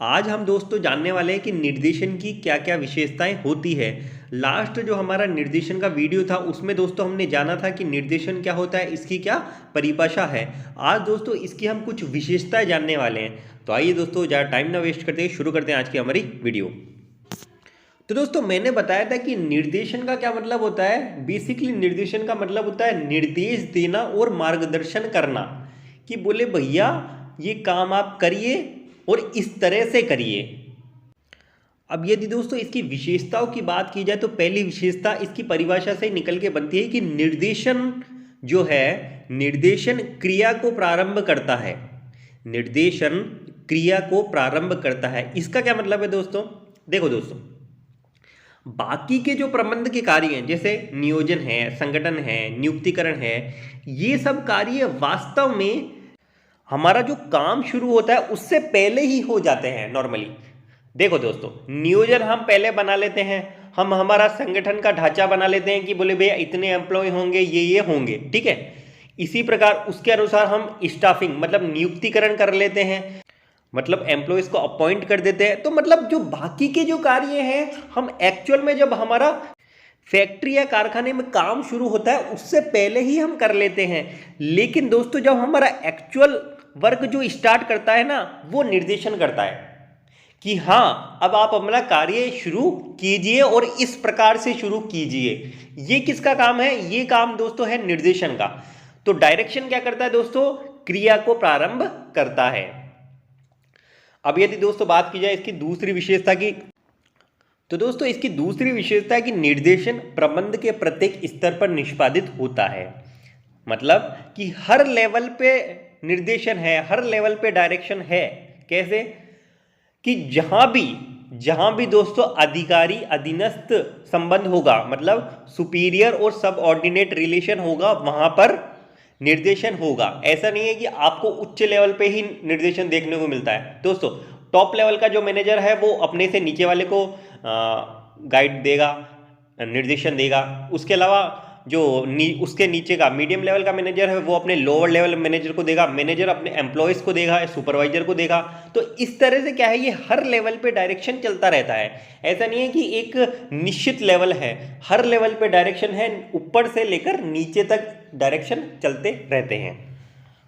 आज हम दोस्तों जानने वाले हैं कि निर्देशन की क्या क्या विशेषताएं होती है। लास्ट जो हमारा निर्देशन का वीडियो था उसमें दोस्तों हमने जाना था कि निर्देशन क्या होता है, इसकी क्या परिभाषा है। आज दोस्तों इसकी हम कुछ विशेषताएं जानने वाले हैं। तो आइए दोस्तों ज़्यादा टाइम ना वेस्ट करते शुरू करते हैं आज की हमारी वीडियो। तो दोस्तों मैंने बताया था कि निर्देशन का क्या मतलब होता है। बेसिकली निर्देशन का मतलब होता है निर्देश देना और मार्गदर्शन करना, कि बोले भैया ये काम आप करिए और इस तरह से करिए। अब यदि दोस्तों इसकी विशेषताओं की बात की जाए तो पहली विशेषता इसकी परिभाषा से निकल के बनती है कि निर्देशन जो है, निर्देशन क्रिया को प्रारंभ करता है। निर्देशन क्रिया को प्रारंभ करता है, इसका क्या मतलब है दोस्तों। देखो दोस्तों, बाकी के जो प्रबंध के कार्य हैं जैसे नियोजन है, संगठन है, नियुक्तिकरण है, ये सब कार्य वास्तव में हमारा जो काम शुरू होता है उससे पहले ही हो जाते हैं नॉर्मली। देखो दोस्तों, नियोजन हम पहले बना लेते हैं, हम हमारा संगठन का ढांचा बना लेते हैं कि बोले भैया इतने एम्प्लॉय होंगे, ये होंगे, ठीक है। इसी प्रकार उसके अनुसार हम स्टाफिंग मतलब नियुक्तिकरण कर लेते हैं, मतलब एम्प्लॉयज को अपॉइंट कर देते हैं। तो मतलब जो बाकी के जो कार्य हैं हम एक्चुअल में जब हमारा फैक्ट्री या कारखाने में काम शुरू होता है उससे पहले ही हम कर लेते हैं। लेकिन दोस्तों जब हमारा एक्चुअल वर्क जो स्टार्ट करता है ना, वो निर्देशन करता है कि हाँ अब आप अपना कार्य शुरू कीजिए और इस प्रकार से शुरू कीजिए। ये किसका काम है? ये काम दोस्तों है निर्देशन का। तो डायरेक्शन क्या करता है दोस्तों? क्रिया को प्रारंभ करता है। अब यदि दोस्तों बात की जाए इसकी दूसरी विशेषता की, तो दोस्तों इसकी दूसरी विशेषता है कि निर्देशन प्रबंध के प्रत्येक स्तर पर निष्पादित होता है। मतलब कि हर लेवल पे निर्देशन है, हर लेवल पे डायरेक्शन है। कैसे? कि जहां भी दोस्तों अधिकारी अधीनस्थ संबंध होगा, मतलब सुपीरियर और सबऑर्डिनेट रिलेशन होगा, वहां पर निर्देशन होगा। ऐसा नहीं है कि आपको उच्च लेवल पे ही निर्देशन देखने को मिलता है। दोस्तों टॉप लेवल का जो मैनेजर है वो अपने से नीचे वाले को गाइड देगा, निर्देशन देगा। उसके अलावा जो उसके नीचे का मीडियम लेवल का मैनेजर है वो अपने लोअर लेवल मैनेजर को देगा, मैनेजर अपने एम्प्लॉयज़ को देगा, सुपरवाइजर को देगा। तो इस तरह से क्या है, ये हर लेवल पे डायरेक्शन चलता रहता है। ऐसा नहीं है कि एक निश्चित लेवल है, हर लेवल पे डायरेक्शन है, ऊपर से लेकर नीचे तक डायरेक्शन चलते रहते हैं।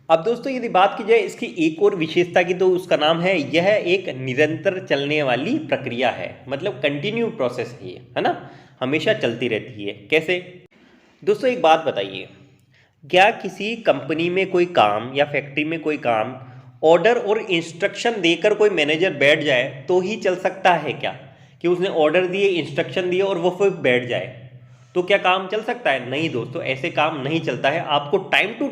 अब दोस्तों यदि बात की जाए इसकी एक और विशेषता की, तो उसका नाम है यह एक निरंतर चलने वाली प्रक्रिया है। मतलब कंटिन्यू प्रोसेस है ये, है ना, हमेशा चलती रहती है। कैसे? दोस्तों एक बात बताइए, क्या किसी कंपनी में कोई काम या फैक्ट्री में कोई काम ऑर्डर और इंस्ट्रक्शन देकर कोई मैनेजर बैठ जाए तो ही चल सकता है क्या? कि उसने ऑर्डर दिए, इंस्ट्रक्शन दिए और वो फिर बैठ जाए तो क्या काम चल सकता है? नहीं दोस्तों, ऐसे काम नहीं चलता है। आपको टाइम टू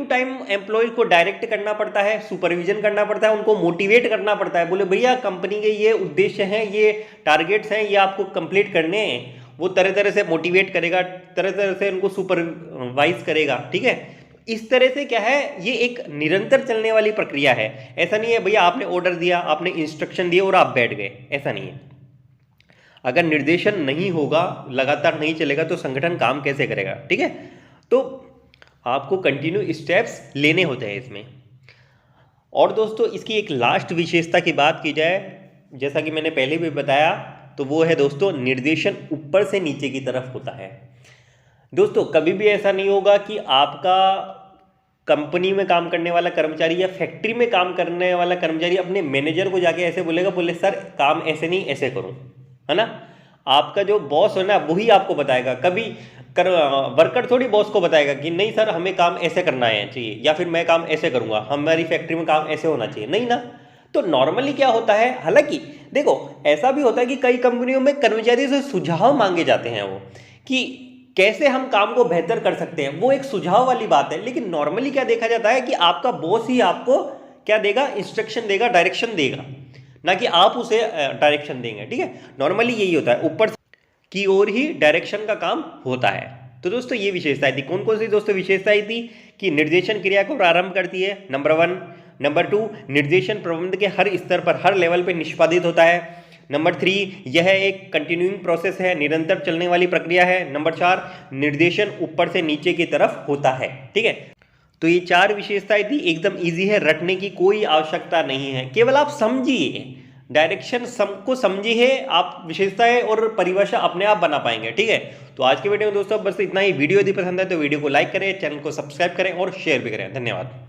टाइम एम्प्लॉय को डायरेक्ट करना पड़ता है, सुपरविजन करना पड़ता है, उनको मोटिवेट करना पड़ता है। बोले भैया कंपनी के ये उद्देश्य हैं, ये टारगेट्स हैं, ये आपको कंप्लीट करने हैं। वो तरह तरह से मोटिवेट करेगा, तरह तरह से उनको सुपरवाइज करेगा, ठीक है। इस तरह से क्या है, ये एक निरंतर चलने वाली प्रक्रिया है। ऐसा नहीं है भैया आपने ऑर्डर दिया, आपने इंस्ट्रक्शन दिए और आप बैठ गए, ऐसा नहीं है। अगर निर्देशन नहीं होगा, लगातार नहीं चलेगा तो संगठन काम कैसे करेगा, ठीक है। तो आपको कंटिन्यू स्टेप्स लेने होते हैं इसमें। और दोस्तों इसकी एक लास्ट विशेषता की बात की जाए, जैसा कि मैंने पहले भी बताया, तो वो है दोस्तों निर्देशन ऊपर से नीचे की तरफ होता है। दोस्तों कभी भी ऐसा नहीं होगा कि आपका कंपनी में काम करने वाला कर्मचारी या फैक्ट्री में काम करने वाला कर्मचारी अपने मैनेजर को जाके ऐसे बोलेगा, बोले सर काम ऐसे नहीं ऐसे करूं, है ना। आपका जो बॉस है ना वही आपको बताएगा। कभी वर्कर थोड़ी बॉस को बताएगा कि नहीं सर हमें काम ऐसे करना है चाहिए, या फिर मैं काम ऐसे करूंगा, हमारी फैक्ट्री में काम ऐसे होना चाहिए, नहीं ना। तो नॉर्मली क्या होता है, हालांकि देखो ऐसा भी होता है कि कई कंपनियों में कर्मचारियों से सुझाव मांगे जाते हैं, वो कि कैसे हम काम को बेहतर कर सकते हैं, वो एक सुझाव वाली बात है। लेकिन नॉर्मली क्या देखा जाता है कि आपका बॉस ही आपको क्या देगा, इंस्ट्रक्शन देगा, डायरेक्शन देगा, ना कि आप उसे डायरेक्शन देंगे, ठीक है। नॉर्मली यही होता है, ऊपर की ओर ही डायरेक्शन का काम होता है। तो दोस्तों ये विशेषताएं थी। कौन कौन सी दोस्तों विशेषताएं थी? कि निर्देशन क्रिया को प्रारंभ करती है, नंबर 1। नंबर 2, निर्देशन प्रबंध के हर स्तर पर, हर लेवल पे निष्पादित होता है। नंबर 3, यह एक कंटिन्यूइंग प्रोसेस है, निरंतर चलने वाली प्रक्रिया है। नंबर 4, निर्देशन ऊपर से नीचे की तरफ होता है, ठीक है। तो ये 4 विशेषताएं थी, एकदम इजी है, रटने की कोई आवश्यकता नहीं है, केवल आप समझिए, डायरेक्शन सबको समझिए, आप विशेषताएं और परिभाषा अपने आप बना पाएंगे। ठीक है, तो आज के वीडियो में दोस्तों बस इतना ही। वीडियो यदि पसंद है तो वीडियो को लाइक करें, चैनल को सब्सक्राइब करें और शेयर भी करें। धन्यवाद।